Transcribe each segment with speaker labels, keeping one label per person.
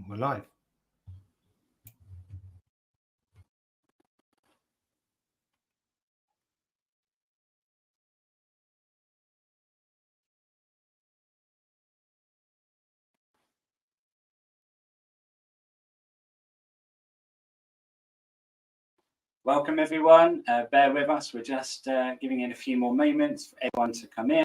Speaker 1: We're live.
Speaker 2: Welcome everyone. Bear with us. We're just giving it a few more moments for everyone to come in.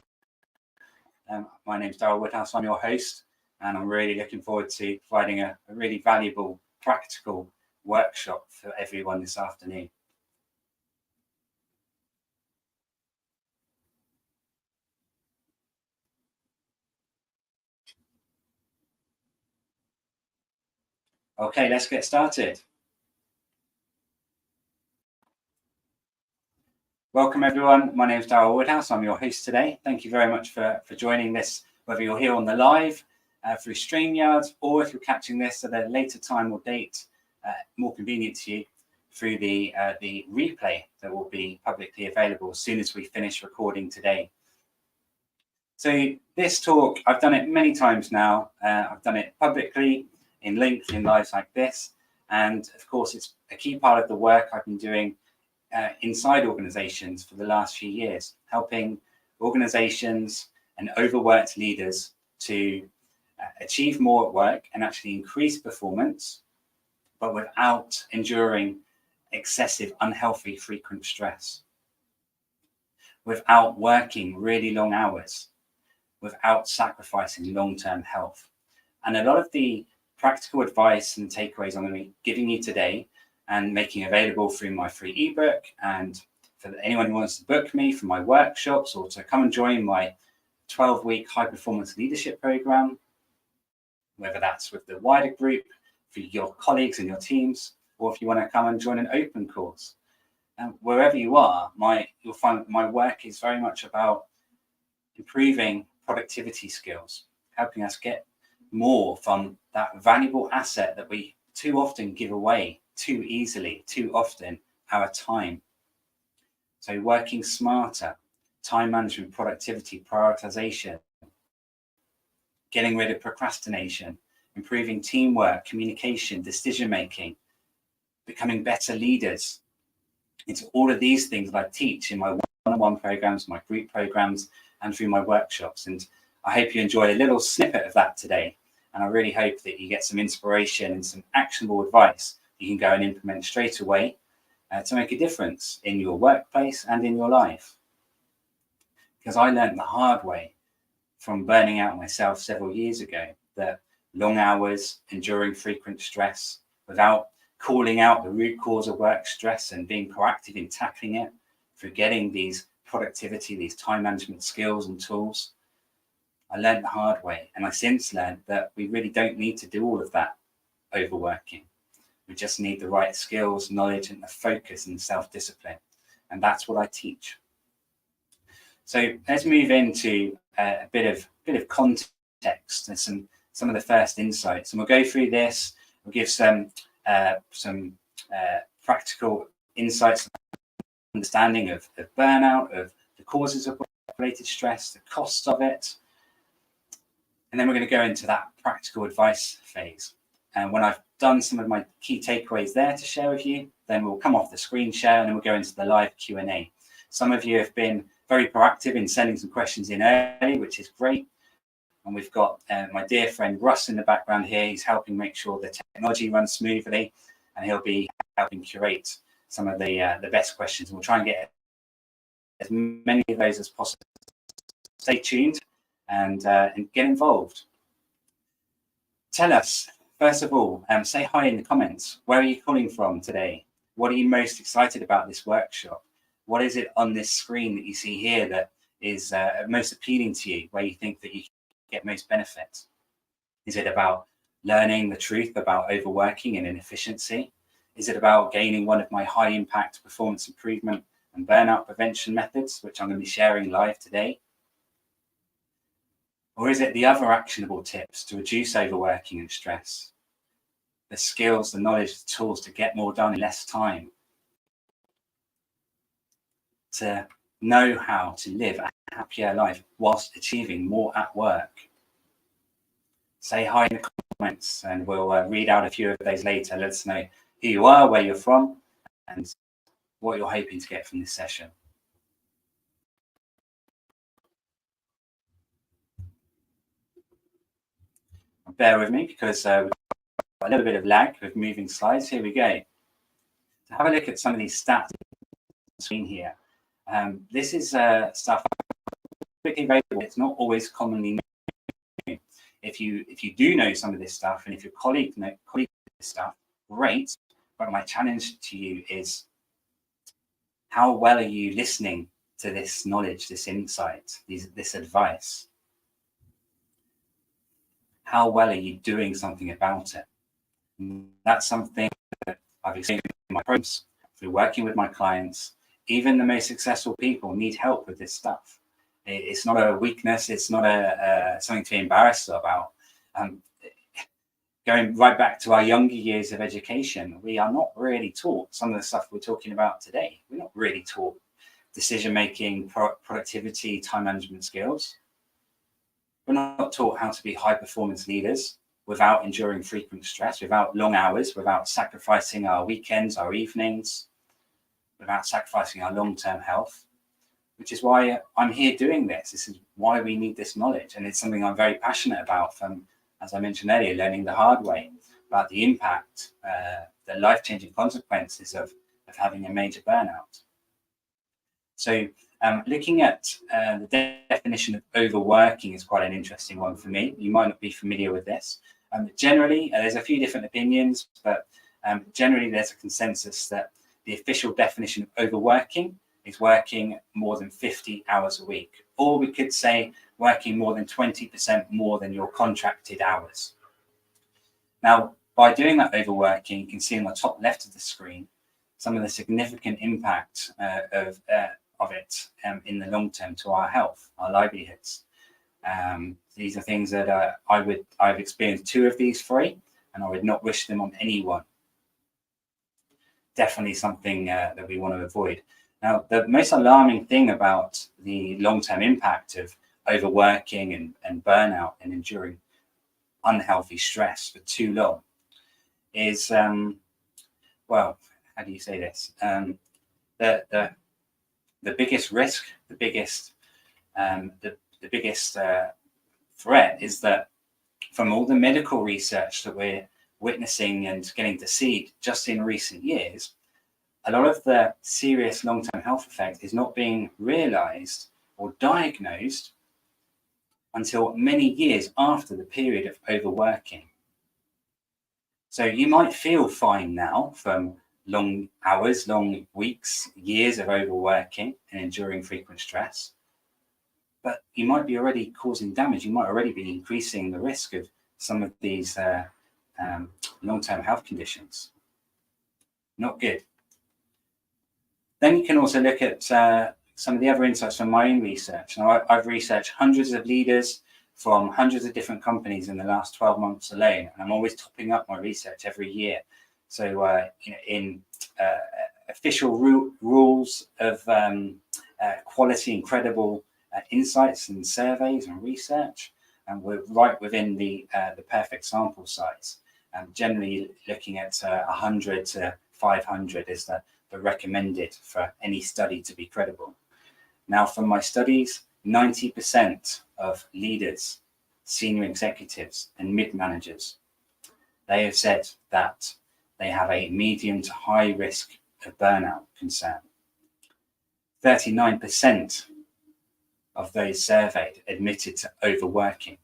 Speaker 2: My name's Darryl Woodhouse. I'm your host, and I'm really looking forward to providing a really valuable, practical workshop for everyone this afternoon. Okay, let's get started. Welcome everyone. My name is Darryl Woodhouse. I'm your host today. Thank you very much for joining this, whether you're here on the live through StreamYard, or if you're catching this at a later time or date, more convenient to you, through the replay that will be publicly available as soon as we finish recording today. So this talk, I've done it many times now. I've done it publicly in LinkedIn lives like this. And of course, it's a key part of the work I've been doing inside organizations for the last few years, helping organizations and overworked leaders to achieve more at work and actually increase performance, but without enduring excessive, unhealthy, frequent stress, without working really long hours, without sacrificing long-term health. And a lot of the practical advice and takeaways I'm going to be giving you today and making available through my free ebook, and for anyone who wants to book me for my workshops or to come and join my 12-week high-performance leadership program, whether that's with the wider group, for your colleagues and your teams, or if you want to come and join an open course. And wherever you are, you'll find my work is very much about improving productivity skills, helping us get more from that valuable asset that we too often give away too easily, too often, our time. So working smarter, time management, productivity, prioritization, getting rid of procrastination, improving teamwork, communication, decision-making, becoming better leaders. It's all of these things that I teach in my one-on-one programs, my group programs, and through my workshops. And I hope you enjoy a little snippet of that today. And I really hope that you get some inspiration and some actionable advice you can go and implement straight away to make a difference in your workplace and in your life. Because I learned the hard way from burning out myself several years ago that long hours, enduring frequent stress, without calling out the root cause of work stress and being proactive in tackling it, through getting these productivity, these time management skills and tools, I learned the hard way. And I since learned that we really don't need to do all of that overworking. We just need the right skills, knowledge, and the focus and self-discipline. And that's what I teach. So let's move into a bit of context and some of the first insights. And we'll go through this. We'll give some practical insights, understanding of burnout, of the causes of work-related stress, the costs of it. And then we're going to go into that practical advice phase. And when I've done some of my key takeaways there to share with you, then we'll come off the screen share and then we'll go into the live Q&A. Some of you have been very proactive in sending some questions in early, which is great. And we've got my dear friend Russ in the background here. He's helping make sure the technology runs smoothly, and he'll be helping curate some of the best questions. And we'll try and get as many of those as possible. Stay tuned and get involved. Tell us, first of all, say hi in the comments. Where are you calling from today? What are you most excited about this workshop? What is it on this screen that you see here that is most appealing to you, where you think that you get most benefit? Is it about learning the truth about overworking and inefficiency? Is it about gaining one of my high impact performance improvement and burnout prevention methods, which I'm going to be sharing live today? Or is it the other actionable tips to reduce overworking and stress? The skills, the knowledge, the tools to get more done in less time? To know how to live a happier life whilst achieving more at work? say hi in the comments, and we'll read out a few of those later. Let us know who you are, where you're from, and what you're hoping to get from this session. Bear with me because we've got a little bit of lag with moving slides. Here we go. So have a look at some of these stats on the screen here. This is stuff quickly available. It's not always commonly known. If you do know some of this stuff, and if your colleague knows this stuff, great. But my challenge to you is, how well are you listening to this knowledge, this insight, this advice? How well are you doing something about it? And that's something that I've experienced in my programs, through working with my clients. Even the most successful people need help with this stuff. It's not a weakness. It's not something to be embarrassed about. Going right back to our younger years of education, we are not really taught some of the stuff we're talking about today. We're not really taught decision-making, productivity, time management skills. We're not taught how to be high-performance leaders without enduring frequent stress, without long hours, without sacrificing our weekends, our evenings, without sacrificing our long-term health, which is why I'm here doing this. This is why we need this knowledge. And it's something I'm very passionate about from, as I mentioned earlier, learning the hard way about the impact, the life-changing consequences of having a major burnout. So looking at the definition of overworking is quite an interesting one for me. You might not be familiar with this. Generally, there's a few different opinions, but generally there's a consensus that the official definition of overworking is working more than 50 hours a week, or we could say working more than 20% more than your contracted hours. Now, by doing that overworking, you can see on the top left of the screen some of the significant impact of it in the long term to our health, our livelihoods. These are things that I've experienced 2 of these 3, and I would not wish them on anyone. Definitely something that we want to avoid. Now, the most alarming thing about the long-term impact of overworking and burnout and enduring unhealthy stress for too long is, well, how do you say this? The biggest risk, the biggest threat is that from all the medical research that we're witnessing and getting to see just in recent years, a lot of the serious long-term health effect is not being realized or diagnosed until many years after the period of overworking. So you might feel fine now from long hours, long weeks, years of overworking and enduring frequent stress, but you might be already causing damage. You might already be increasing the risk of some of these long-term health conditions. Not good. Then you can also look at some of the other insights from my own research. Now, I've researched hundreds of leaders from hundreds of different companies in the last 12 months alone, and I'm always topping up my research every year. So in official rules of quality and credible insights and surveys and research, and we're right within the perfect sample size. Generally looking at 100 to 500 is the recommended for any study to be credible. Now, from my studies, 90% of leaders, senior executives, and mid-managers, they have said that they have a medium to high risk of burnout concern. 39% of those surveyed admitted to overworking.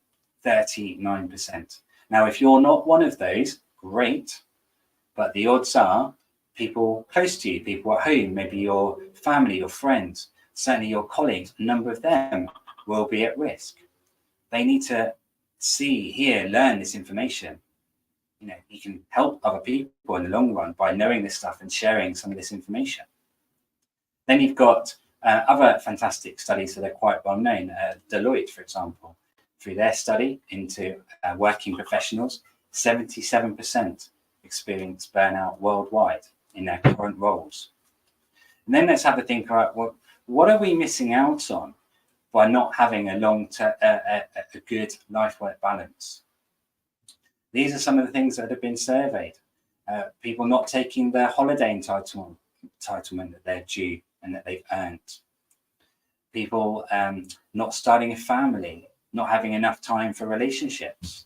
Speaker 2: 39%. Now, if you're not one of those, great, but the odds are people close to you, people at home, maybe your family, your friends, certainly your colleagues, a number of them will be at risk. They need to see, hear, learn this information. You know, you can help other people in the long run by knowing this stuff and sharing some of this information. Then you've got other fantastic studies that are quite well known. Deloitte, for example, through their study into working professionals, 77% experience burnout worldwide in their current roles. And then let's have a think, all right, well, what are we missing out on by not having a good life-work balance? These are some of the things that have been surveyed. People not taking their holiday entitlement that they're due and that they've earned. People not starting a family, not having enough time for relationships,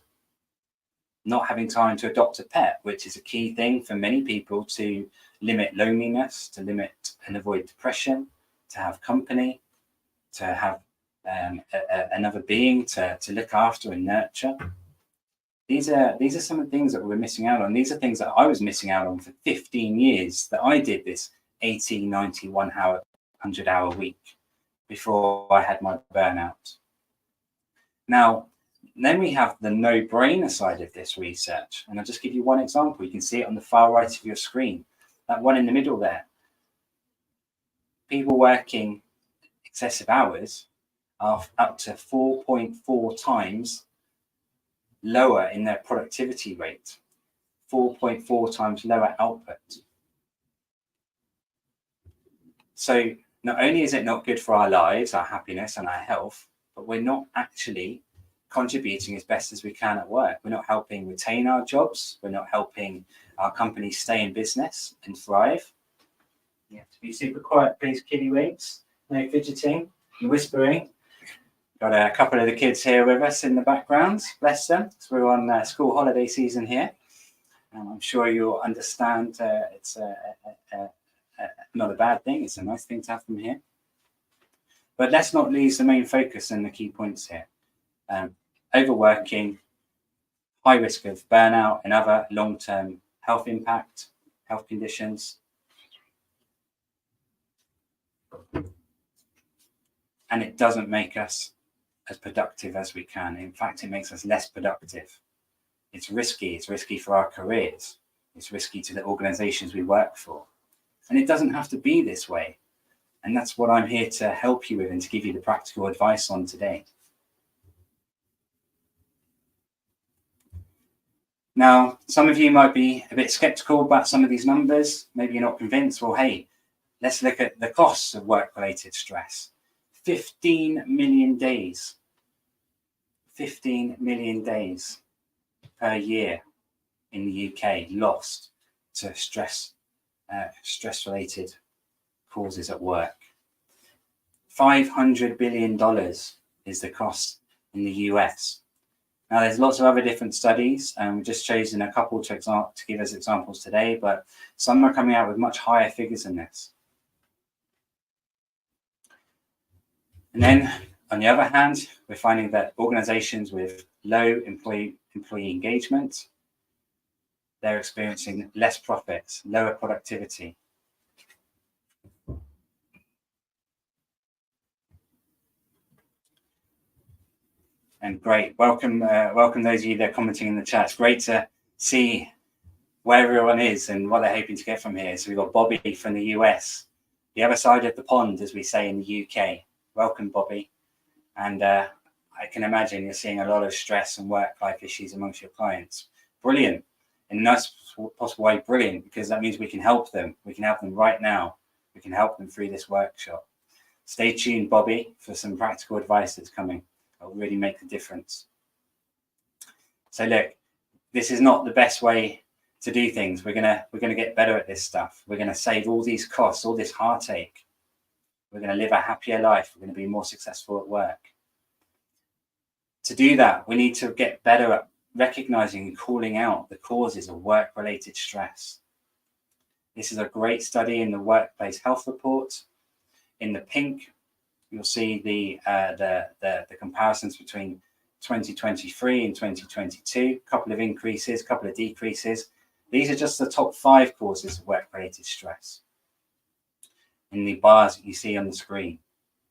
Speaker 2: not having time to adopt a pet, which is a key thing for many people to limit loneliness, to limit and avoid depression, to have company, to have another being to look after and nurture. These are some of the things that we're missing out on. These are things that I was missing out on for 15 years that I did this 80, 90, 1 hour, 100-hour week before I had my burnout. Now, then we have the no-brainer side of this research. And I'll just give you one example. You can see it on the far right of your screen. That one in the middle there. People working excessive hours are up to 4.4 times lower in their productivity rate, 4.4 times lower output. So not only is it not good for our lives, our happiness and our health, but we're not actually contributing as best as we can at work. We're not helping retain our jobs. We're not helping our companies stay in business and thrive. You have to be super quiet, please, kiddywinks. No fidgeting and whispering. Got a couple of the kids here with us in the background. Bless them. So we're on school holiday season here. I'm sure you'll understand it's not a bad thing. It's a nice thing to have them here. But let's not lose the main focus and the key points here. Overworking, high risk of burnout and other long-term health impact, health conditions. And it doesn't make us as productive as we can. In fact, it makes us less productive. It's risky. It's risky for our careers. It's risky to the organizations we work for. And it doesn't have to be this way. And that's what I'm here to help you with and to give you the practical advice on today. Now, some of you might be a bit skeptical about some of these numbers. Maybe you're not convinced. Well, hey, let's look at the costs of work-related stress. 15 million days. 15 million days per year in the UK lost to stress-related causes at work. $500 billion is the cost in the US. Now, there's lots of other different studies, and we've just chosen a couple to give us examples today, but some are coming out with much higher figures than this. And then, on the other hand, we're finding that organizations with low employee engagement, they're experiencing less profits, lower productivity. And great, welcome those of you that are commenting in the chat. It's great to see where everyone is and what they're hoping to get from here. So we've got Bobby from the US, the other side of the pond, as we say in the UK. Welcome, Bobby. And I can imagine you're seeing a lot of stress and work-life issues amongst your clients. Brilliant. In a nice possible way, brilliant, because that means we can help them. We can help them right now. We can help them through this workshop. Stay tuned, Bobby, for some practical advice that's coming. It'll really make a difference. So look, this is not the best way to do things. We're gonna get better at this stuff. We're gonna save all these costs, all this heartache. We're gonna live a happier life. We're gonna be more successful at work. To do that, we need to get better at recognizing and calling out the causes of work-related stress. This is a great study in the Workplace Health Report. In the pink, you'll see the comparisons between 2023 and 2022, a couple of increases, a couple of decreases. These are just the top 5 causes of work-related stress. In the bars that you see on the screen,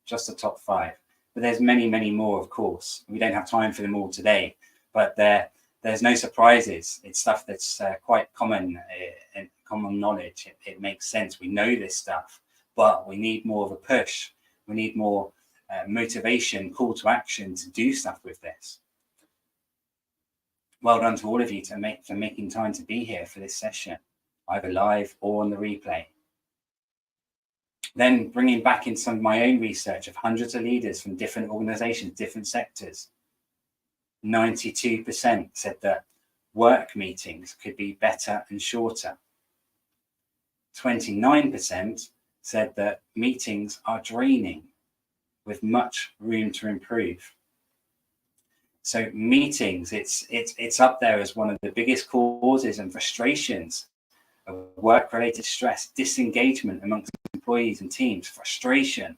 Speaker 2: just the top 5. But there's many, many more, of course. We don't have time for them all today, but there's no surprises. It's stuff that's quite common knowledge. It makes sense. We know this stuff, but we need more of a push. We need more motivation, call to action to do stuff with this. Well done to all of you for making time to be here for this session, either live or on the replay. Then bringing back in some of my own research of hundreds of leaders from different organizations, different sectors. 92% said that work meetings could be better and shorter. 29% said that meetings are draining with much room to improve. So meetings, it's up there as one of the biggest causes and frustrations of work-related stress, disengagement amongst employees and teams, frustration.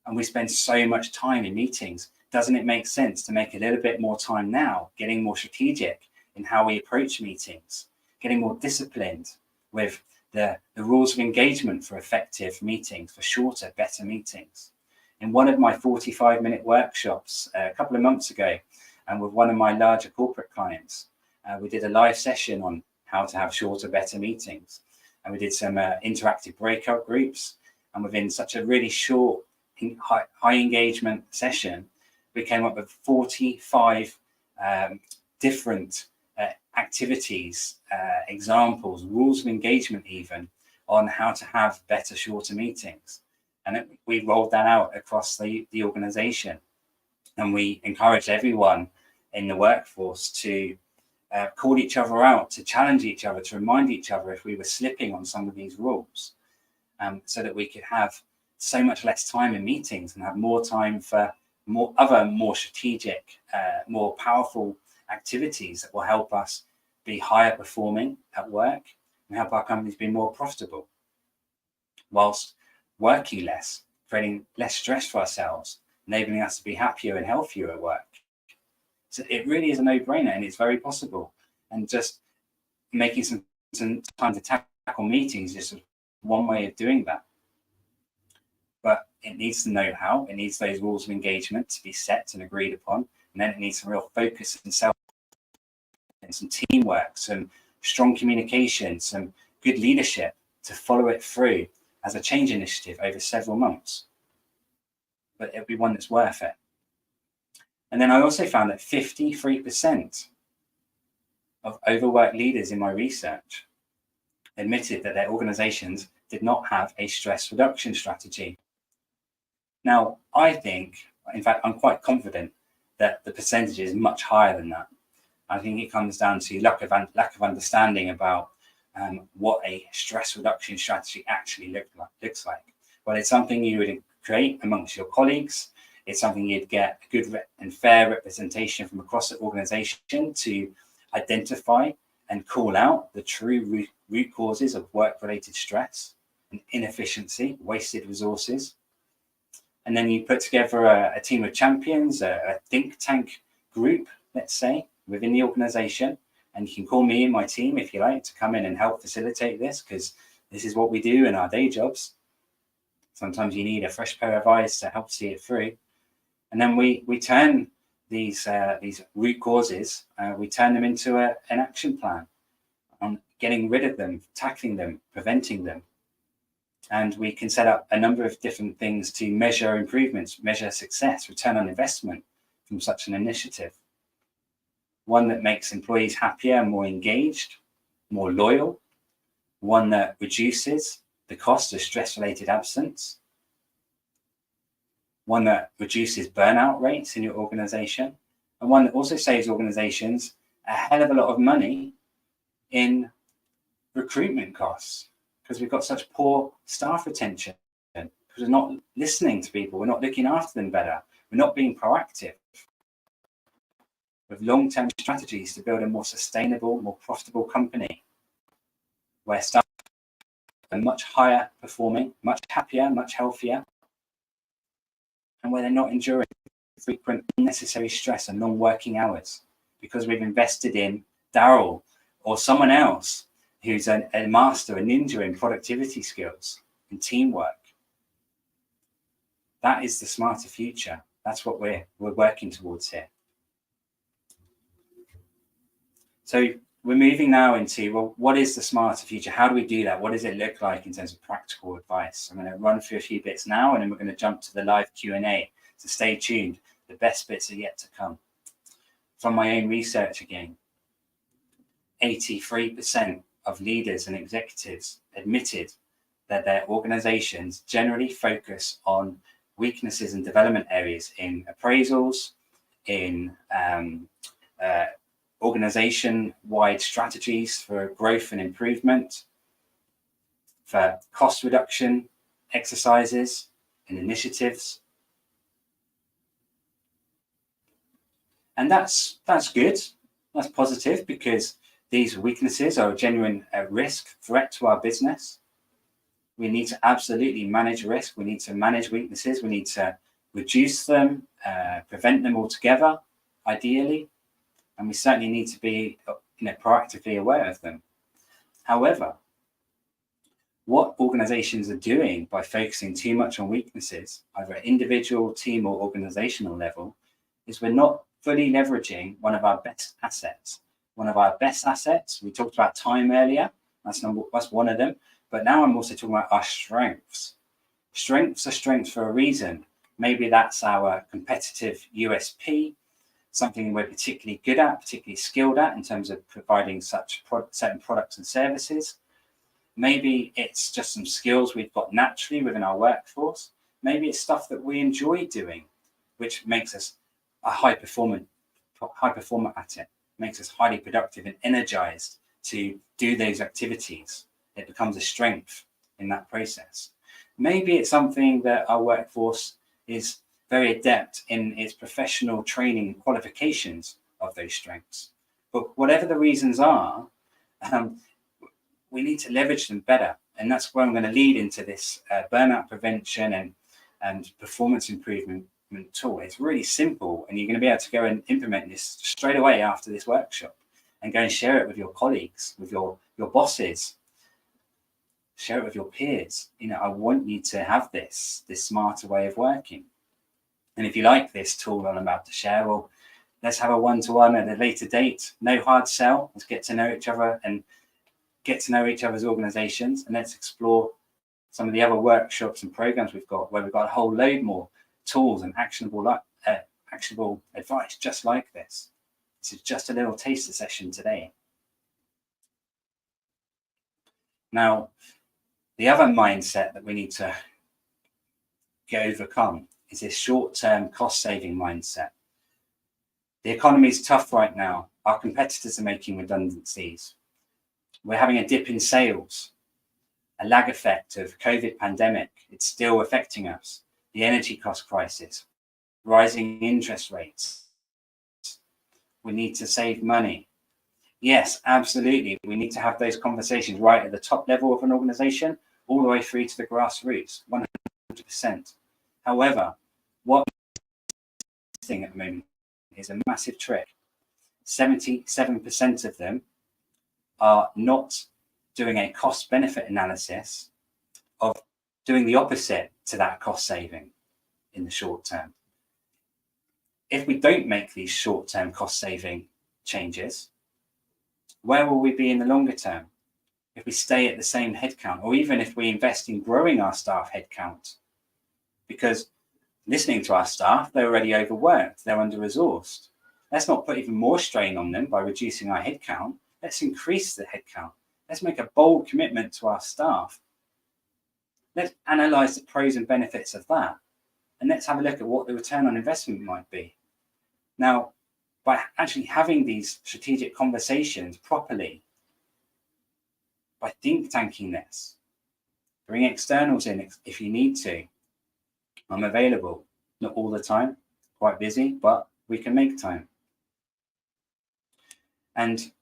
Speaker 2: And we spend so much time in meetings. Doesn't it make sense to make a little bit more time now, getting more strategic in how we approach meetings, getting more disciplined with the rules of engagement for effective meetings, for shorter, better meetings? In one of my 45-minute workshops a couple of months ago, and with one of my larger corporate clients, we did a live session on how to have shorter, better meetings. And we did some interactive breakout groups. And within such a really short, high engagement session, we came up with 45 different activities, examples, rules of engagement even, on how to have better, shorter meetings. And we rolled that out across the organization. And we encouraged everyone in the workforce to call each other out, to challenge each other, to remind each other if we were slipping on some of these rules, so that we could have so much less time in meetings and have more time for more strategic, more powerful activities that will help us be higher performing at work and help our companies be more profitable, whilst working less, creating less stress for ourselves, enabling us to be happier and healthier at work. So it really is a no-brainer, and it's very possible. And just making some time to tackle meetings is just one way of doing that. But it needs the know-how, it needs those rules of engagement to be set and agreed upon, and then it needs some real focus and some teamwork, some strong communication, some good leadership to follow it through as a change initiative over several months. But it'll be one that's worth it. And then I also found that 53% of overworked leaders in my research admitted that their organizations did not have a stress reduction strategy. Now, I think, in fact, I'm quite confident that the percentage is much higher than that. I think it comes down to lack of understanding about what a stress reduction strategy actually looks like. Well, it's something you would create amongst your colleagues. It's something you'd get a good and fair representation from across the organization to identify and call out the true root causes of work-related stress and inefficiency, wasted resources. And then you put together a team of champions, a think tank group, let's say, within the organization. And you can call me and my team, if you like, to come in and help facilitate this, because this is what we do in our day jobs. Sometimes you need a fresh pair of eyes to help see it through. And then we turn these root causes, we turn them into an action plan on getting rid of them, tackling them, preventing them. And we can set up a number of different things to measure improvements, measure success, return on investment from such an initiative. One that makes employees happier, more engaged, more loyal. One that reduces the cost of stress-related absence. One that reduces burnout rates in your organization. And one that also saves organizations a hell of a lot of money in recruitment costs, because we've got such poor staff retention, because we're not listening to people, we're not looking after them better, we're not being proactive with long-term strategies to build a more sustainable, more profitable company, where staff are much higher performing, much happier, much healthier, and where they're not enduring frequent unnecessary stress and long working hours, because we've invested in Daryl or someone else who's a master, a ninja in productivity skills and teamwork. That is the smarter future. That's what we're working towards here. So we're moving now into, well, what is the smarter future? How do we do that? What does it look like in terms of practical advice? I'm going to run through a few bits now, and then we're going to jump to the live Q&A. So stay tuned. The best bits are yet to come. From my own research again, 83% of leaders and executives admitted that their organizations generally focus on weaknesses and development areas in appraisals, in organization-wide strategies for growth and improvement, for cost reduction exercises and initiatives. And that's good. That's positive, because these weaknesses are a genuine risk, threat to our business. We need to absolutely manage risk. We need to manage weaknesses. We need to reduce them, prevent them altogether, ideally. And we certainly need to be, proactively aware of them. However, what organizations are doing by focusing too much on weaknesses, either at individual, team, or organizational level, is we're not fully leveraging one of our best assets. One of our best assets, we talked about time earlier, that's one of them, but now I'm also talking about our strengths. Strengths are strengths for a reason. Maybe that's our competitive USP, something we're particularly good at, particularly skilled at in terms of providing such certain products and services. Maybe it's just some skills we've got naturally within our workforce. Maybe it's stuff that we enjoy doing, which makes us a high performer at it, makes us highly productive and energized to do those activities. It becomes a strength in that process. Maybe it's something that our workforce is very adept in its professional training and qualifications of those strengths. But whatever the reasons are, we need to leverage them better. And that's where I'm going to lead into this burnout prevention and performance improvement tool. It's really simple, and you're going to be able to go and implement this straight away after this workshop, and go and share it with your colleagues, with your bosses, share it with your peers. I want you to have this smarter way of working. And if you like this tool I'm about to share, well, let's have a one-to-one at a later date. No hard sell. Let's get to know each other and get to know each other's organizations, and let's explore some of the other workshops and programs we've got, where we've got a whole load more tools and actionable advice just like this. This is just a little taster session today. Now, the other mindset that we need to overcome is this short-term cost-saving mindset. The economy is tough right now. Our competitors are making redundancies. We're having a dip in sales, a lag effect of COVID pandemic. It's still affecting us. The energy cost crisis, rising interest rates. We need to save money. Yes, absolutely. We need to have those conversations right at the top level of an organization, all the way through to the grassroots, 100%. However, what thing at the moment is a massive trick. 77% of them are not doing a cost benefit analysis of doing the opposite to that cost saving in the short term. If we don't make these short term cost saving changes, where will we be in the longer term? If we stay at the same headcount, or even if we invest in growing our staff headcount, because listening to our staff, they're already overworked, they're under-resourced. Let's not put even more strain on them by reducing our headcount. Let's increase the headcount. Let's make a bold commitment to our staff. Let's analyze the pros and benefits of that. And let's have a look at what the return on investment might be. Now, by actually having these strategic conversations properly, by think tanking this, bring externals in if you need to. I'm available, not all the time, quite busy, but we can make time. And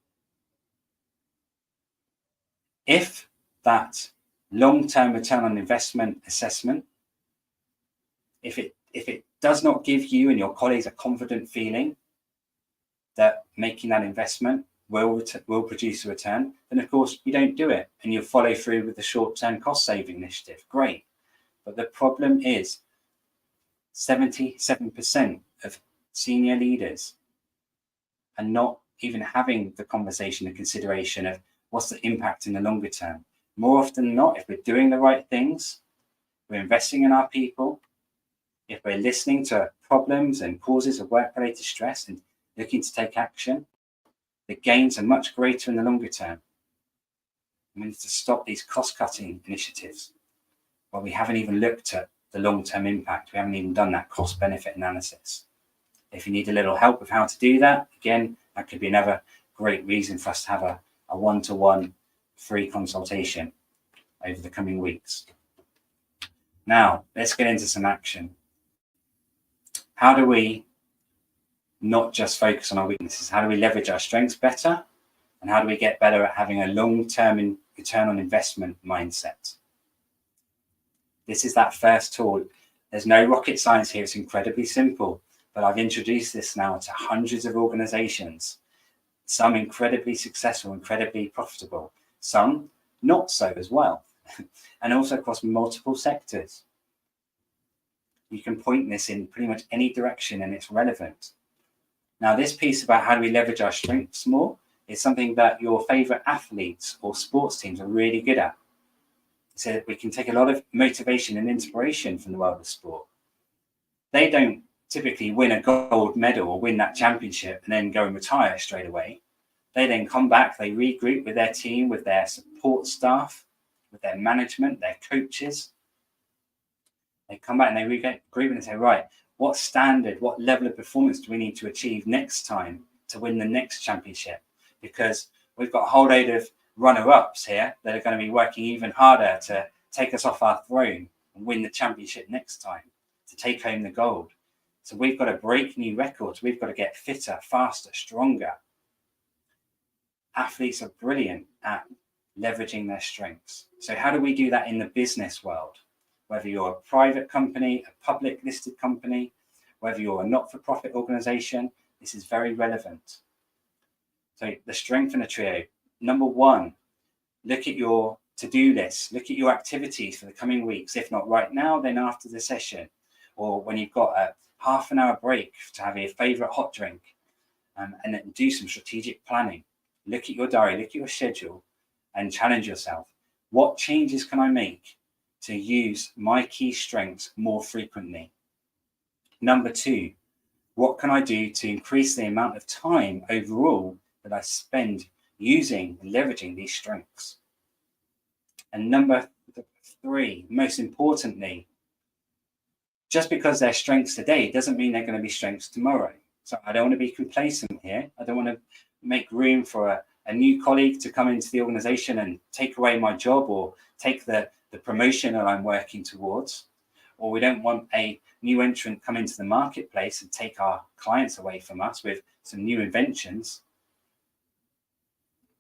Speaker 2: if that long-term return on investment assessment, if it does not give you and your colleagues a confident feeling that making that investment will produce a return, then of course you don't do it, and you follow through with the short-term cost-saving initiative. Great. But the problem is 77% of senior leaders are not even having the conversation and consideration of what's the impact in the longer term. More often than not, if we're doing the right things, we're investing in our people, if we're listening to problems and causes of work-related stress and looking to take action, the gains are much greater in the longer term. We need to stop these cost-cutting initiatives where we haven't even looked at the long-term impact. We haven't even done that cost-benefit analysis. If you need a little help with how to do that, again, That could be another great reason for us to have a one-to-one free consultation over the coming weeks. Now, let's get into some action. How do we not just focus on our weaknesses? How do we leverage our strengths better? And how do we get better at having a long-term return on investment mindset? This is that first tool. There's no rocket science here. It's incredibly simple. But I've introduced this now to hundreds of organizations, some incredibly successful, incredibly profitable, some not so as well, and also across multiple sectors. You can point this in pretty much any direction and it's relevant. Now, this piece about how do we leverage our strengths more is something that your favorite athletes or sports teams are really good at. So we can take a lot of motivation and inspiration from the world of sport. They don't typically win a gold medal or win that championship and then go and retire straight away. They then come back, they regroup with their team, with their support staff, with their management, their coaches. They come back and they regroup and say, right, what standard, what level of performance do we need to achieve next time to win the next championship? Because we've got a whole load of runner-ups here that are going to be working even harder to take us off our throne and win the championship next time, to take home the gold. So we've got to break new records. We've got to get fitter, faster, stronger. Athletes are brilliant at leveraging their strengths. So how do we do that in the business world? Whether you're a private company, a public listed company, whether you're a not-for-profit organization, this is very relevant. So the strength in a trio. Number one, look at your to-do list. Look at your activities for the coming weeks. If not right now, then after the session, or when you've got a half an hour break to have your favorite hot drink, and then do some strategic planning. Look at your diary, look at your schedule, and challenge yourself. What changes can I make to use my key strengths more frequently? Number two, what can I do to increase the amount of time overall that I spend using and leveraging these strengths? And number three, most importantly, just because they're strengths today doesn't mean they're going to be strengths tomorrow. So I don't want to be complacent here. I don't want to make room for a new colleague to come into the organization and take away my job or take the promotion that I'm working towards. Or we don't want a new entrant come into the marketplace and take our clients away from us with some new inventions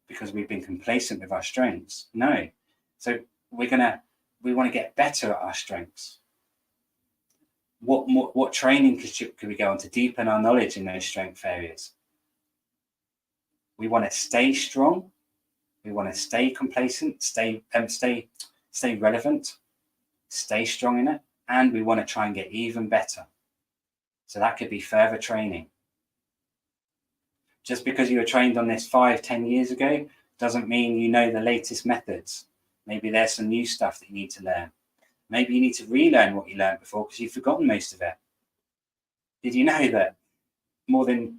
Speaker 2: because we've been complacent with our strengths. No. So we want to get better at our strengths. What training could we go on to deepen our knowledge in those strength areas? We want to stay strong. We want to stay complacent, stay relevant, stay strong in it, and we want to try and get even better. So that could be further training. Just because you were trained on this 5-10 years ago doesn't mean you know the latest methods. Maybe there's some new stuff that you need to learn. Maybe you need to relearn what you learned before because you've forgotten most of it. Did you know that more than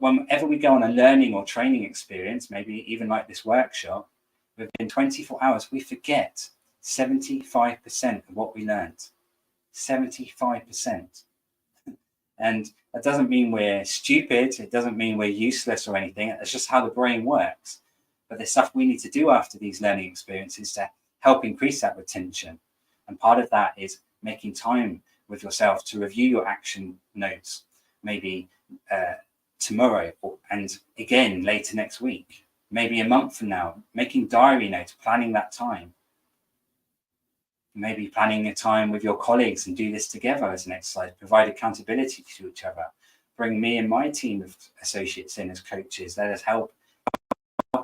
Speaker 2: whenever we go on a learning or training experience, maybe even like this workshop, within 24 hours, we forget 75% of what we learned. 75%. And that doesn't mean we're stupid. It doesn't mean we're useless or anything. It's just how the brain works. But there's stuff we need to do after these learning experiences to help increase that retention. And part of that is making time with yourself to review your action notes, maybe tomorrow and again later next week, maybe a month from now, making diary notes, planning that time. Maybe planning a time with your colleagues and do this together as an exercise, provide accountability to each other, bring me and my team of associates in as coaches. Let us help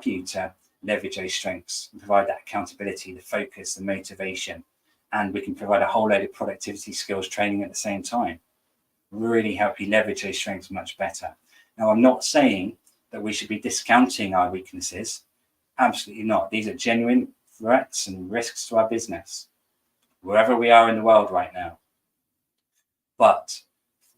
Speaker 2: you to leverage those strengths and provide that accountability, the focus, the motivation, and we can provide a whole load of productivity skills training at the same time. Really help you leverage those strengths much better. Now, I'm not saying that we should be discounting our weaknesses. Absolutely not. These are genuine threats and risks to our business, wherever we are in the world right now. But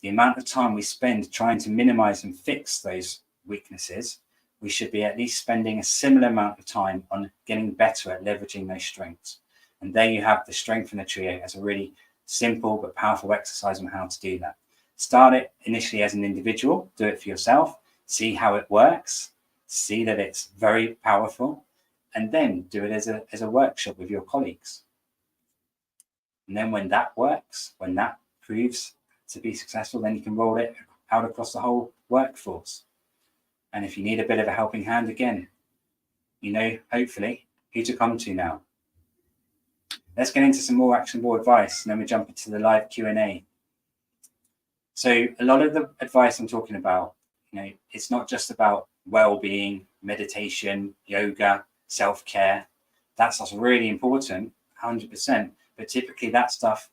Speaker 2: the amount of time we spend trying to minimize and fix those weaknesses, we should be at least spending a similar amount of time on getting better at leveraging those strengths. And there you have the strength in the trio as a really simple but powerful exercise on how to do that. Start it initially as an individual, do it for yourself, see how it works, see that it's very powerful, and then do it as a workshop with your colleagues. And then when that works, when that proves to be successful, then you can roll it out across the whole workforce. And if you need a bit of a helping hand, again, you know, hopefully, who to come to now. Let's get into some more actionable advice, and then we jump into the live Q&A. So a lot of the advice I'm talking about, you know, it's not just about well-being, meditation, yoga, self-care. That stuff's really important, 100%. But typically that stuff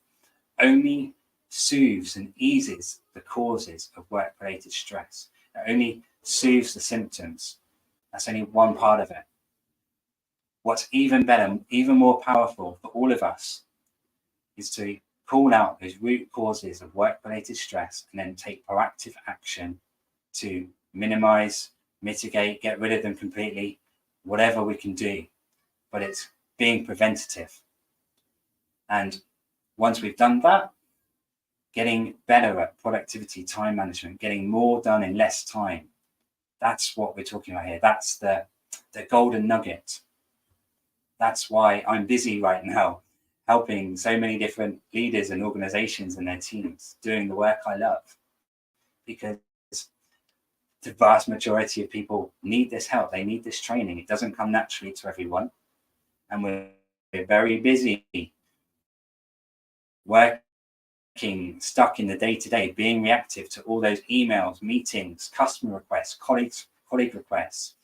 Speaker 2: only soothes and eases the causes of work-related stress. It only soothes the symptoms. That's only one part of it. What's even better, even more powerful for all of us is to call out those root causes of work-related stress and then take proactive action to minimize, mitigate, get rid of them completely, whatever we can do. But it's being preventative. And once we've done that, getting better at productivity, time management, getting more done in less time. That's what we're talking about here. That's the golden nugget. That's why I'm busy right now, helping so many different leaders and organizations and their teams doing the work I love. Because the vast majority of people need this help. They need this training. It doesn't come naturally to everyone. And we're very busy working, stuck in the day-to-day, being reactive to all those emails, meetings, customer requests, colleague requests,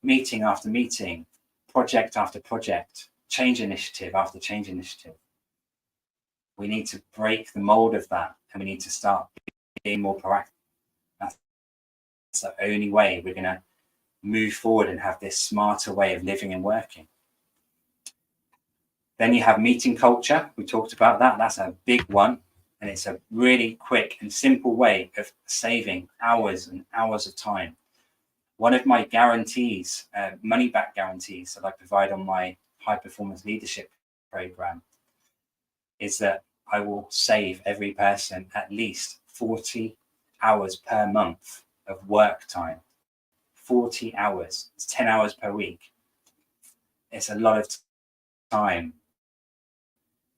Speaker 2: meeting after meeting, project after project, change initiative after change initiative. We need to break the mold of that, and we need to start being more proactive. That's the only way we're going to move forward and have this smarter way of living and working. Then you have meeting culture. We talked about that. That's a big one. And it's a really quick and simple way of saving hours and hours of time. One of my guarantees, money back guarantees that I provide on my high performance leadership program is that I will save every person at least 40 hours per month of work time. 40 hours. It's 10 hours per week. It's a lot of time.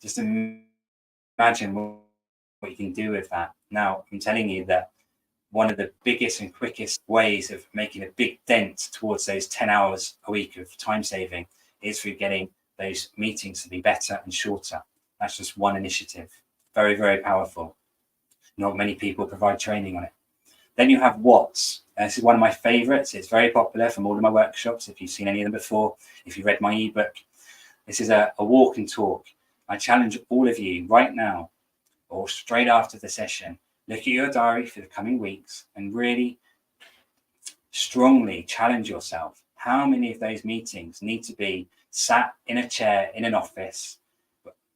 Speaker 2: Just imagine what you can do with that. Now, I'm telling you that one of the biggest and quickest ways of making a big dent towards those 10 hours a week of time saving is through getting those meetings to be better and shorter. That's just one initiative. Very, very powerful. Not many people provide training on it. Then you have WHATS. This is one of my favorites. It's very popular from all of my workshops. If you've seen any of them before, if you read my ebook, this is a walk and talk. I challenge all of you right now or straight after the session, look at your diary for the coming weeks and really strongly challenge yourself. How many of those meetings need to be sat in a chair in an office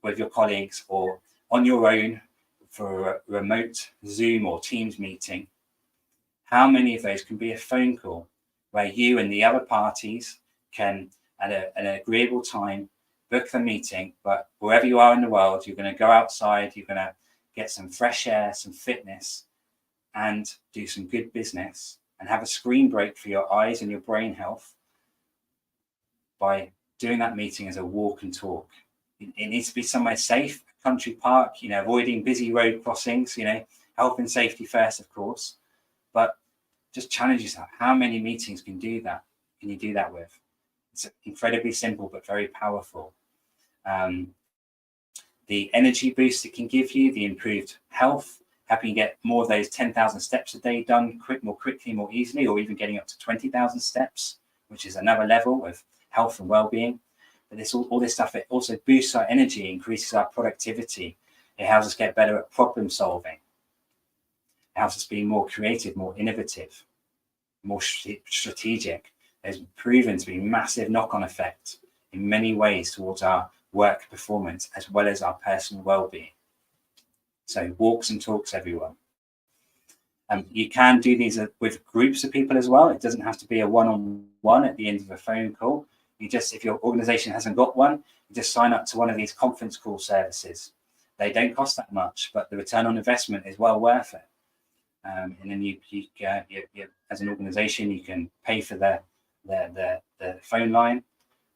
Speaker 2: with your colleagues or on your own for a remote Zoom or Teams meeting? How many of those can be a phone call where you and the other parties can, at an agreeable time, book the meeting, but wherever you are in the world, you're going to go outside, you're going to get some fresh air, some fitness, and do some good business, and have a screen break for your eyes and your brain health by doing that meeting as a walk and talk. It needs to be somewhere safe, a country park, avoiding busy road crossings, health and safety first, of course, but just challenge yourself. How many meetings can you do that with? It's incredibly simple, but very powerful. The energy boost it can give you, the improved health, helping you get more of those 10,000 steps a day done more quickly, more easily, or even getting up to 20,000 steps, which is another level of health and well-being. But all this stuff, it also boosts our energy, increases our productivity. It helps us get better at problem solving. It helps us be more creative, more innovative, more strategic. There's proven to be massive knock-on effect in many ways towards our work performance as well as our personal well-being. So walks and talks, everyone. You can do these with groups of people as well. It doesn't have to be a one-on-one at the end of a phone call. If your organization hasn't got one, you just sign up to one of these conference call services. They don't cost that much, but the return on investment is well worth it. And then you as an organization, you can pay for the phone line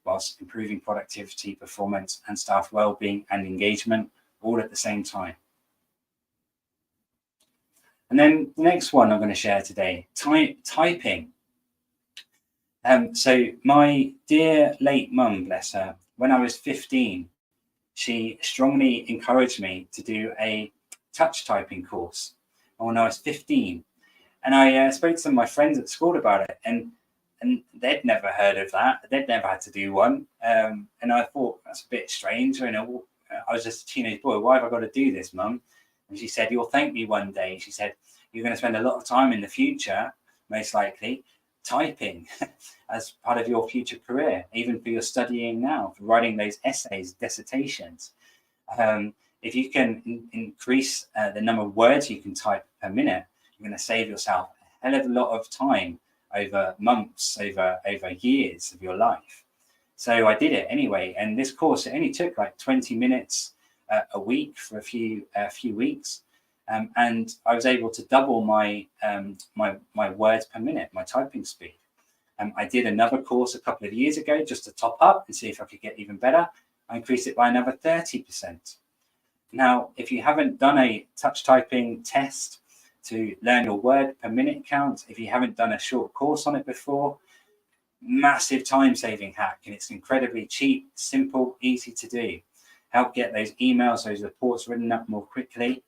Speaker 2: whilst improving productivity, performance, and staff well-being and engagement all at the same time. And then the next one I'm going to share today, typing. So my dear late mum, bless her, when I was 15, she strongly encouraged me to do a touch typing course when I was 15. And I spoke to some of my friends at school about it, and they'd never heard of that. They'd never had to do one. And I thought, that's a bit strange. You know, I was just a teenage boy. Why have I got to do this, Mum? And she said, you'll thank me one day. She said, you're going to spend a lot of time in the future, most likely, typing as part of your future career, even for your studying now, for writing those essays, dissertations. If you can increase the number of words you can type per minute, you're going to save yourself a hell of a lot of time over months, over years of your life. So I did it anyway. And this course, it only took like 20 minutes a week for a few weeks. And I was able to double my words per minute, my typing speed. I did another course a couple of years ago just to top up and see if I could get even better. I increased it by another 30%. Now, if you haven't done a touch typing test to learn your word per minute count, if you haven't done a short course on it before, massive time-saving hack, and it's incredibly cheap, simple, easy to do. Help get those emails, those reports written up more quickly.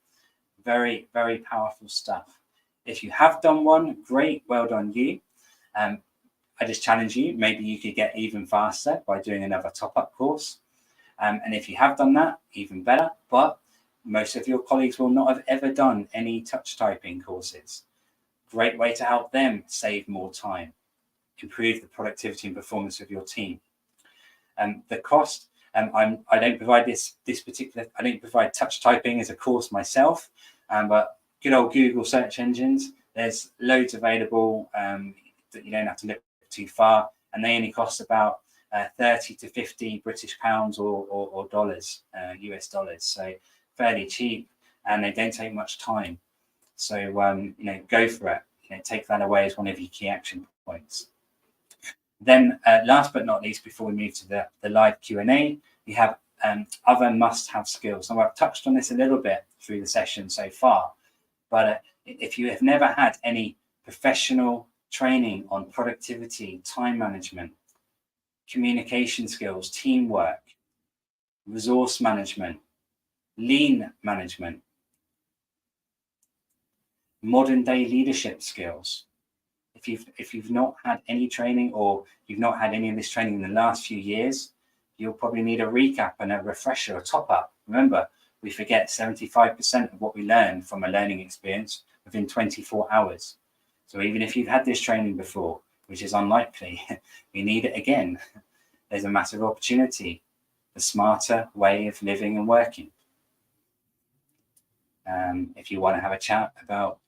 Speaker 2: Very, very powerful stuff. If you have done one, great, well done you. I just challenge you, maybe you could get even faster by doing another top-up course. And if you have done that, even better. But most of your colleagues will not have ever done any touch typing courses. Great way to help them save more time, improve the productivity and performance of your team. The cost, I don't provide I don't provide touch typing as a course myself, but good old Google search engines, there's loads available that you don't have to look too far, and they only cost about 30 to 50 British pounds or dollars, US dollars. So fairly cheap, and they don't take much time. So, go for it. Take that away as one of your key action points. Then last but not least, before we move to the live Q&A, we have other must-have skills. Now, I've touched on this a little bit through the session so far, but if you have never had any professional training on productivity, time management, communication skills, teamwork, resource management, lean management, modern day leadership skills. If you've not had any training, or you've not had any of this training in the last few years, you'll probably need a recap and a refresher, a top up. Remember, we forget 75% of what we learn from a learning experience within 24 hours. So even if you've had this training before, which is unlikely, you need it again. There's a massive opportunity, a smarter way of living and working. If you want to have a chat about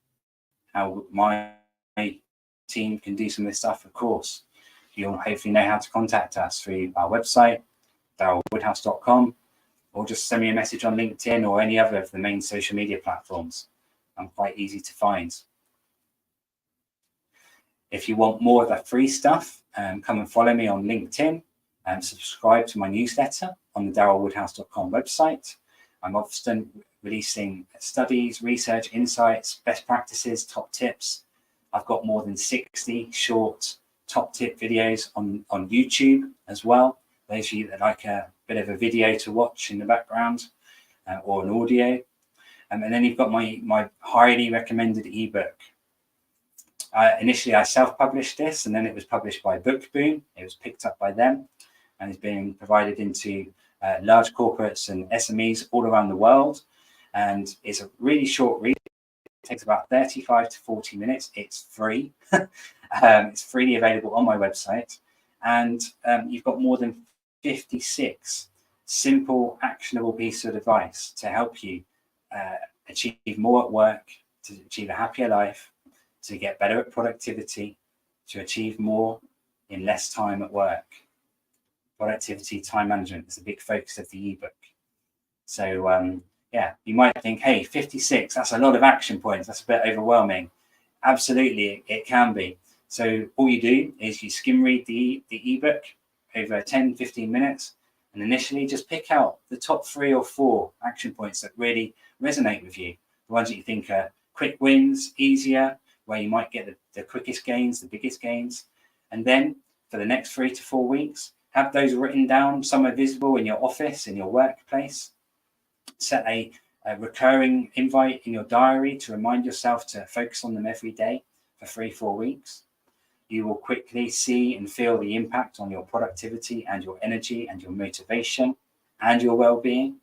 Speaker 2: how my team can do some of this stuff, of course, you'll hopefully know how to contact us through our website, darylwoodhouse.com, or just send me a message on LinkedIn or any other of the main social media platforms. I'm quite easy to find. If you want more of the free stuff, come and follow me on LinkedIn and subscribe to my newsletter on the darylwoodhouse.com website. I'm often releasing studies, research, insights, best practices, top tips. I've got more than 60 short top tip videos on YouTube as well. Those of you that like a bit of a video to watch in the background or an audio. And then you've got my highly recommended ebook. Initially, I self-published this, and then it was published by Bookboom. It was picked up by them and is being provided into large corporates and SMEs all around the world. And it's a really short read. It takes about 35 to 40 minutes. It's free. It's freely available on my website. And you've got more than 56 simple, actionable pieces of advice to help you achieve more at work, to achieve a happier life, to get better at productivity, to achieve more in less time at work. Productivity, time management is a big focus of the ebook. So Yeah, you might think, hey, 56, that's a lot of action points. That's a bit overwhelming. Absolutely, it can be. So all you do is you skim read the ebook over 10, 15 minutes, and initially just pick out the top 3 or 4 action points that really resonate with you. The ones that you think are quick wins, easier, where you might get the quickest gains, the biggest gains. And then for the next 3 to 4 weeks, have those written down somewhere visible in your office, in your workplace. Set a recurring invite in your diary to remind yourself to focus on them every day for 3-4 weeks. You will quickly see and feel the impact on your productivity and your energy and your motivation and your well-being.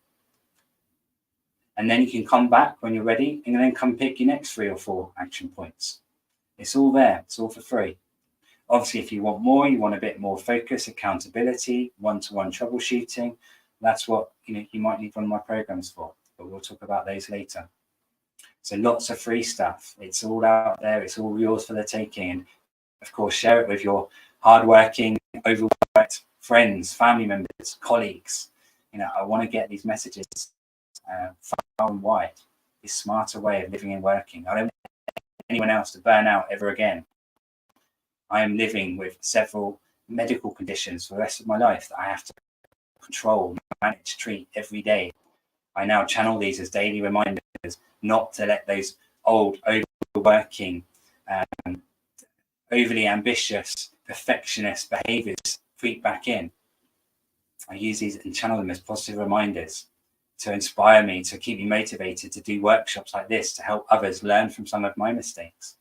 Speaker 2: And then you can come back when you're ready and then come pick your next 3 or 4 action points. It's all there. It's all for free. Obviously, if you want more, you want a bit more focus, accountability, one-to-one troubleshooting, that's what you might need one of my programs for, but we'll talk about those later. So lots of free stuff. It's all out there. It's all yours for the taking. And of course, share it with your hardworking, overworked friends, family members, colleagues. I want to get these messages far and wide. This smarter way of living and working. I don't want anyone else to burn out ever again. I am living with several medical conditions for the rest of my life that I have to control, manage, treat every day. I now channel these as daily reminders not to let those old, overworking, overly ambitious, perfectionist behaviors creep back in. I use these and channel them as positive reminders to inspire me, to keep me motivated to do workshops like this, to help others learn from some of my mistakes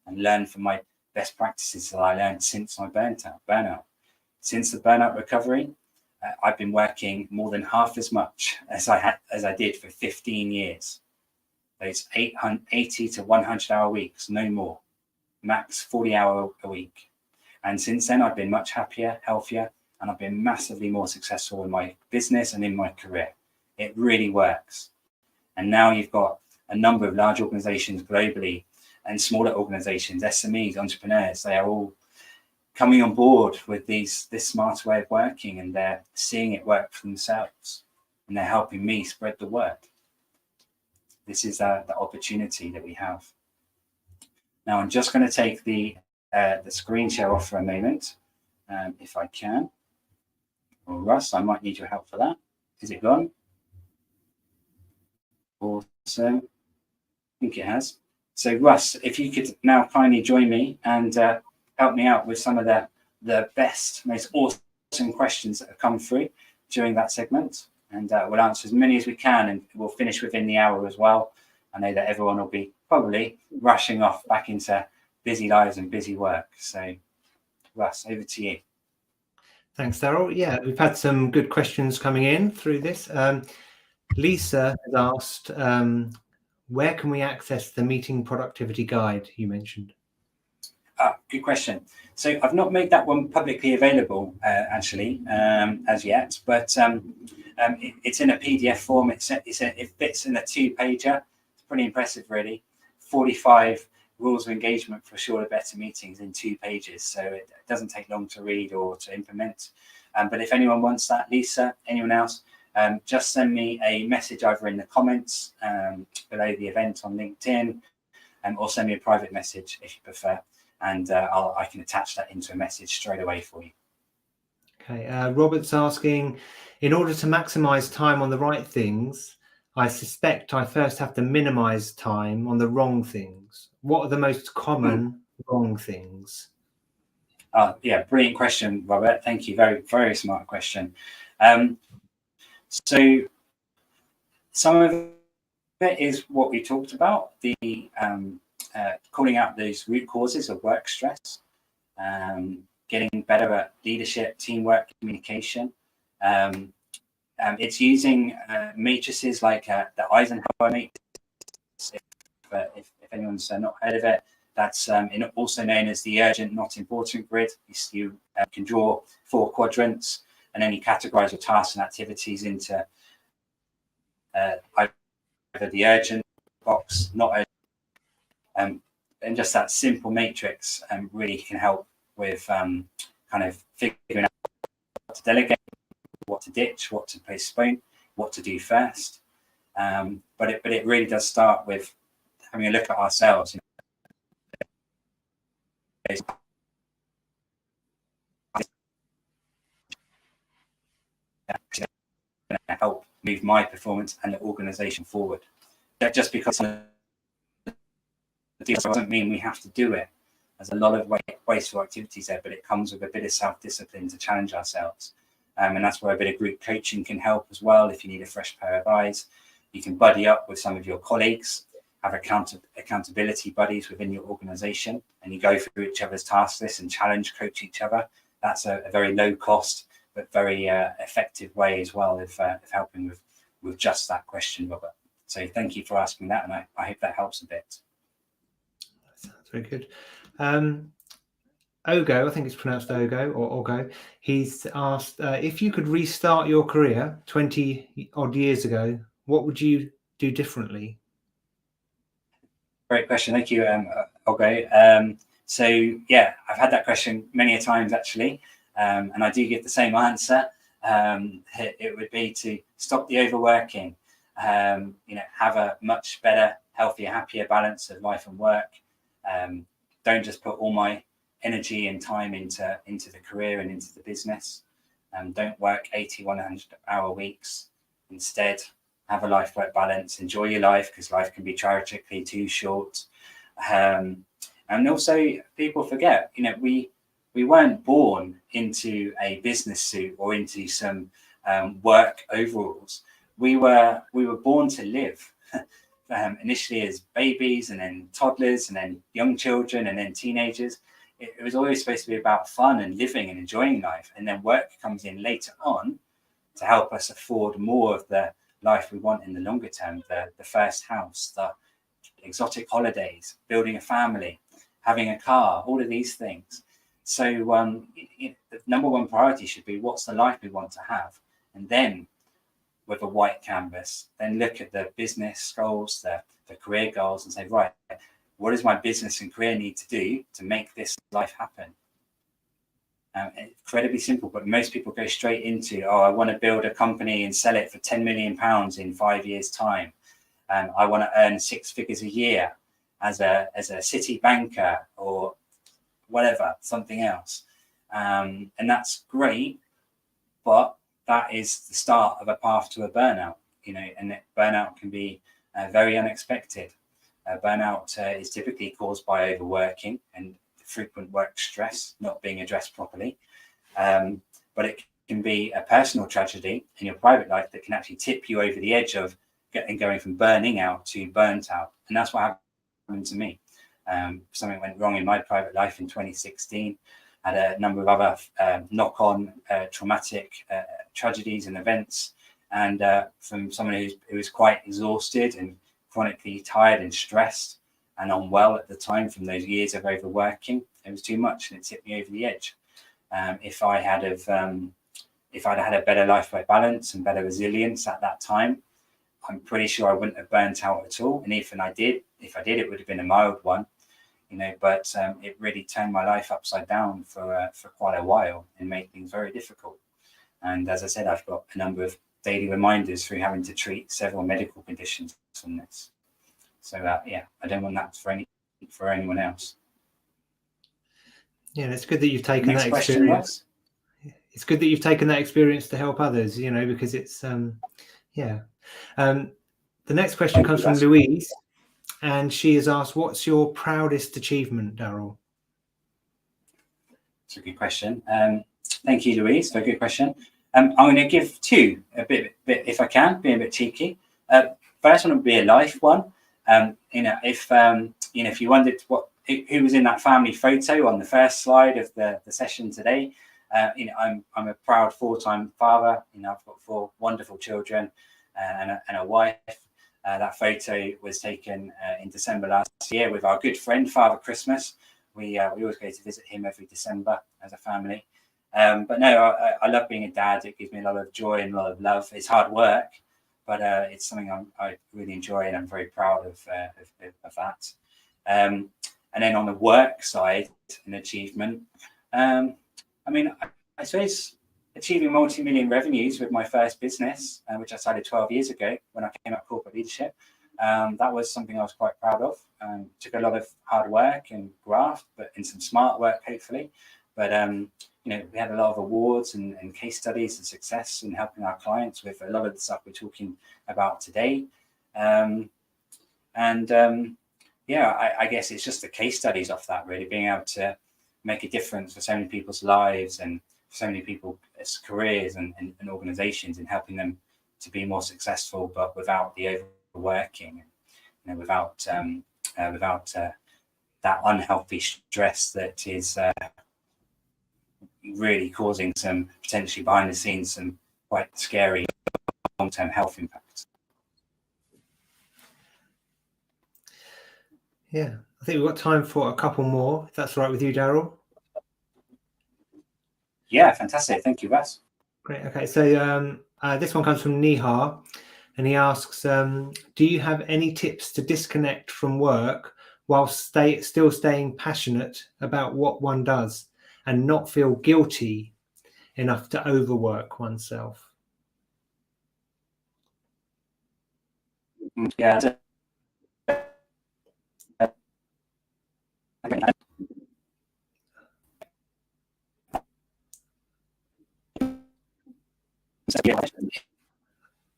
Speaker 2: and learn from my best practices that I learned since my burnout. Since the burnout recovery, I've been working more than half as much as I did for 15 years. Those 80 to 100-hour weeks, no more. Max 40-hour a week. And since then, I've been much happier, healthier, and I've been massively more successful in my business and in my career. It really works. And now you've got a number of large organizations globally and smaller organizations, SMEs, entrepreneurs, they are all coming on board with this smarter way of working, and they're seeing it work for themselves, and they're helping me spread the word. This is the opportunity that we have. Now I'm just going to take the screen share off for a moment, if I can. Or Russ, I might need your help for that. Is it gone? Awesome. I think it has. So Russ, if you could now kindly join me and help me out with some of the best, most awesome questions that have come through during that segment. And we'll answer as many as we can, and we'll finish within the hour as well. I know that everyone will be probably rushing off back into busy lives and busy work. So Russ, over to you.
Speaker 1: Thanks, Daryl. Yeah, we've had some good questions coming in through this. Lisa has asked, where can we access the meeting productivity guide you mentioned?
Speaker 2: Good question. So I've not made that one publicly available, actually, as yet, but it's in a PDF form. It fits in a 2-pager. It's pretty impressive, really. 45 rules of engagement for shorter, better meetings in 2 pages. So it doesn't take long to read or to implement. But if anyone wants that, Lisa, anyone else, just send me a message either in the comments below the event on LinkedIn, or send me a private message if you prefer, and I can attach that into a message straight away for you.
Speaker 1: Okay, Robert's asking, in order to maximize time on the right things, I suspect I first have to minimize time on the wrong things. What are the most common wrong things?
Speaker 2: Yeah, brilliant question, Robert. Thank you. Very, very smart question. So some of it is what we talked about, the calling out those root causes of work stress, getting better at leadership, teamwork, communication. It's using matrices like the Eisenhower matrix. If anyone's not heard of it, that's also known as the urgent, not important grid. You can draw 4 quadrants, and then you categorize your tasks and activities into either the urgent box, not urgent, and just that simple matrix really can help with kind of figuring out what to delegate, what to ditch, what to postpone, what to do first. But it really does start with having a look at ourselves. Help move my performance and the organization forward. Just because it doesn't mean we have to do it. There's a lot of wasteful activities there, but it comes with a bit of self-discipline to challenge ourselves. And that's where a bit of group coaching can help as well. If you need a fresh pair of eyes, you can buddy up with some of your colleagues, have accountability buddies within your organization, and you go through each other's task lists and challenge coach each other. That's a very low cost but very effective way as well of helping with just that question, Robert. So thank you for asking that, and I hope that helps a bit.
Speaker 1: That sounds very good. Ogo, I think it's pronounced Ogo or Ogo. He's asked, if you could restart your career 20 odd years ago, what would you do differently?
Speaker 2: Great question. Thank you, Ogo. So yeah, I've had that question many a times actually. And I do give the same answer. It would be to stop the overworking, have a much better, healthier, happier balance of life and work. Don't just put all my energy and time into the career and into the business. Don't work 80, 100-hour weeks. Instead, have a life-work balance. Enjoy your life, because life can be tragically too short. And also, people forget, we weren't born into a business suit or into some work overalls. We were born to live. Initially as babies, and then toddlers, and then young children, and then teenagers. It was always supposed to be about fun and living and enjoying life. And then work comes in later on to help us afford more of the life we want in the longer term, the first house, the exotic holidays, building a family, having a car, all of these things. So the number one priority should be, what's the life we want to have? And then with a white canvas, then look at the business goals, the career goals, and say, right, what does my business and career need to do to make this life happen? Incredibly simple, but most people go straight into, I want to build a company and sell it for £10 million in 5 years' time. I want to earn 6 figures a year as a city banker, or whatever, something else. And that's great, but that is the start of a path to a burnout, and burnout can be very unexpected. Burnout is typically caused by overworking and frequent work stress not being addressed properly. But it can be a personal tragedy in your private life that can actually tip you over the edge of going from burning out to burnt out. And that's what happened to me. Something went wrong in my private life in 2016. Had a number of other knock-on traumatic tragedies and events. And from someone who was quite exhausted and chronically tired and stressed and unwell at the time from those years of overworking, it was too much, and it tipped me over the edge. If I'd had a better life-work balance and better resilience at that time, I'm pretty sure I wouldn't have burnt out at all. And if I did, it would have been a mild one, but it really turned my life upside down for quite a while and made things very difficult. And as I said, I've got a number of daily reminders through having to treat several medical conditions from this. So I don't want that for anyone else.
Speaker 1: Yeah, it's good that you've taken
Speaker 2: Next
Speaker 1: that
Speaker 2: question,
Speaker 1: experience. It's good that you've taken that experience to help others, because it's the next question comes from Louise, and she has asked, what's your proudest achievement, Daryl?
Speaker 2: It's a good question. Thank you, Louise, for a good question. I'm going to give two, a bit if I can, being a bit cheeky. First one would be a life one. If you wondered who was in that family photo on the first slide of the session today, I'm a proud 4-time father. I've got 4 wonderful children and a wife. That photo was taken in December last year with our good friend Father Christmas. We always go to visit him every December as a family. But no, I love being a dad. It gives me a lot of joy and a lot of love. It's hard work, but it's something I really enjoy, and I'm very proud of that. And then on the work side, an achievement. I suppose achieving multi-million revenues with my first business, which I started 12 years ago when I came out of corporate leadership. That was something I was quite proud of. Took a lot of hard work and graft, but in some smart work, hopefully. But we had a lot of awards and case studies and success in helping our clients with a lot of the stuff we're talking about today. I guess it's just the case studies off that, really, being able to make a difference for so many people's lives and for so many people's careers and organizations, and helping them to be more successful, but without the overworking, without that unhealthy stress that is really causing some potentially behind the scenes some quite scary long-term health impacts.
Speaker 1: Yeah, I think we've got time for a couple more, if that's all right with you, Daryl.
Speaker 2: Yeah, fantastic. Thank you, Wes.
Speaker 1: Great. Okay, so this one comes from Nihar, and he asks, do you have any tips to disconnect from work while still staying passionate about what one does and not feel guilty enough to overwork oneself?
Speaker 2: Yeah.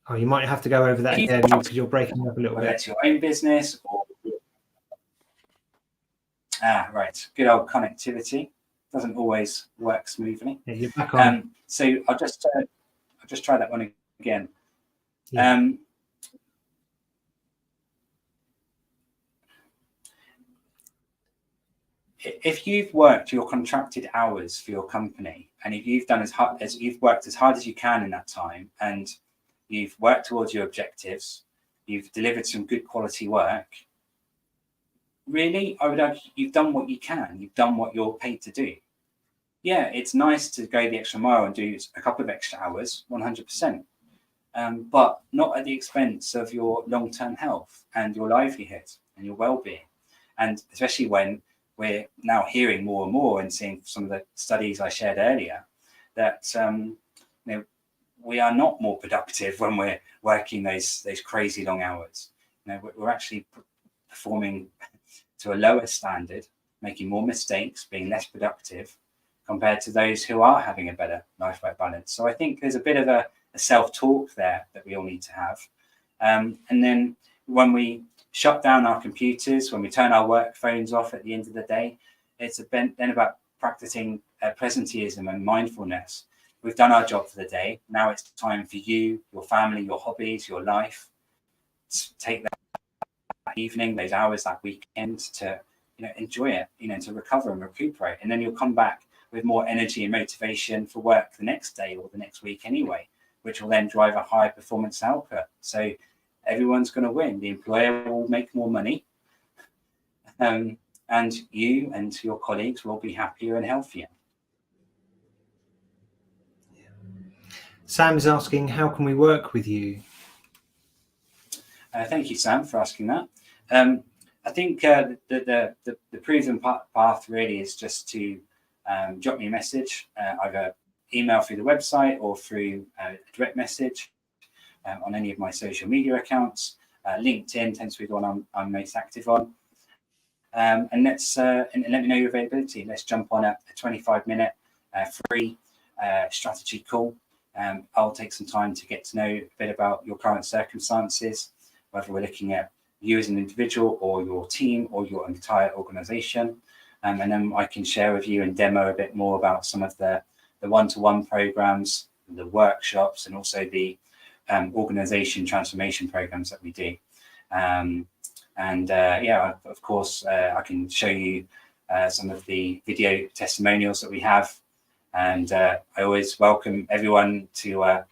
Speaker 1: Oh, you might have to go over that again because you're breaking up a little bit.
Speaker 2: Whether it's your own business or right, good old connectivity doesn't always work smoothly.
Speaker 1: Yeah, you're back on.
Speaker 2: So I'll just try that one again.
Speaker 1: Yeah.
Speaker 2: If you've worked your contracted hours for your company, and if you've done you've worked as hard as you can in that time, and you've worked towards your objectives, you've delivered some good quality work, really, I would argue you've done what you can. You've done what you're paid to do. Yeah, it's nice to go the extra mile and do a couple of extra hours, 100%, but not at the expense of your long-term health and your livelihood and your well-being. And especially when we're now hearing more and more and seeing some of the studies I shared earlier that we are not more productive when we're working those crazy long hours. We're actually performing to a lower standard, making more mistakes, being less productive compared to those who are having a better life-work balance. So I think there's a bit of a self-talk there that we all need to have. And then when we shut down our computers, when we turn our work phones off at the end of the day, it's then about practicing presenteeism and mindfulness. We've done our job for the day. Now it's time for you, your family, your hobbies, your life, to take that evening, those hours, that weekend to enjoy it, to recover and recuperate. And then you'll come back with more energy and motivation for work the next day or the next week anyway, which will then drive a high performance output. So everyone's going to win. The employer will make more money, and you and your colleagues will be happier and healthier.
Speaker 1: Sam is asking, how can we work with you?
Speaker 2: Thank you, Sam, for asking that. I think the proven path really is just to drop me a message, either email through the website or through a direct message on any of my social media accounts. LinkedIn tends to be the one I'm most active on. And let me know your availability. Let's jump on a 25-minute free strategy call. I'll take some time to get to know a bit about your current circumstances, whether we're looking at you as an individual or your team or your entire organization. And then I can share with you and demo a bit more about some of the one-to-one programs, the workshops, and also the organization transformation programs that we do. Of course, I can show you some of the video testimonials that we have. And I always welcome everyone to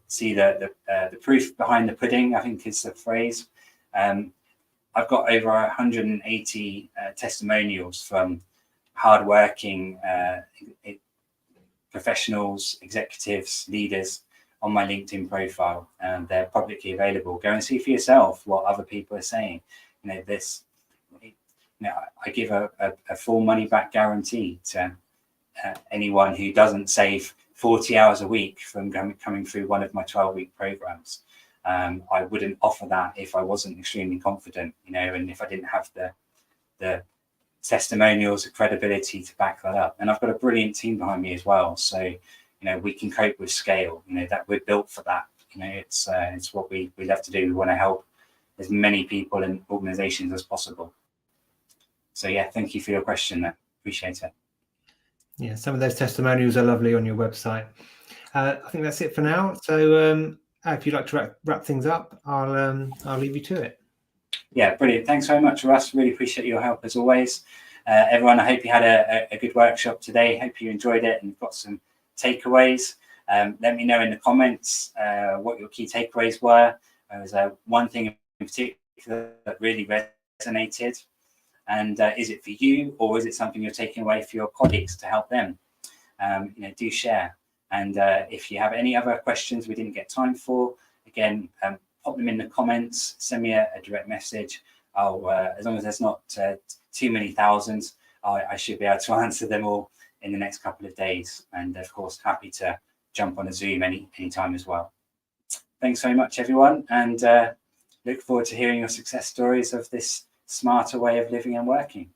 Speaker 2: see the proof behind the pudding, I think is the phrase. I've got over 180 testimonials from hardworking professionals, executives, leaders on my LinkedIn profile, and they're publicly available. Go and see for yourself what other people are saying. I give a full money back guarantee to anyone who doesn't save 40 hours a week from coming through one of my 12-week programs. I wouldn't offer that if I wasn't extremely confident, you know, and if I didn't have the testimonials, the credibility to back that up. And I've got a brilliant team behind me as well. So, you know, we can cope with scale, you know, that we're built for that. You know, it's what we love to do. We want to help as many people and organizations as possible. So yeah, thank you for your question there. Appreciate it.
Speaker 1: Yeah, some of those testimonials are lovely on your website. I think that's it for now. So if you'd like to wrap things up, I'll leave you to it.
Speaker 2: Yeah, brilliant. Thanks very much, Russ. Really appreciate your help as always. Everyone, I hope you had a good workshop today. Hope you enjoyed it and got some takeaways. Let me know in the comments what your key takeaways were. There was one thing in particular that really resonated. And is it for you, or is it something you're taking away for your colleagues to help them? You know, do share. And if you have any other questions we didn't get time for, again, pop them in the comments, send me a direct message. As long as there's not too many thousands, I should be able to answer them all in the next couple of days. And of course, happy to jump on a Zoom anytime as well. Thanks very much, everyone. And look forward to hearing your success stories of this smarter way of living and working.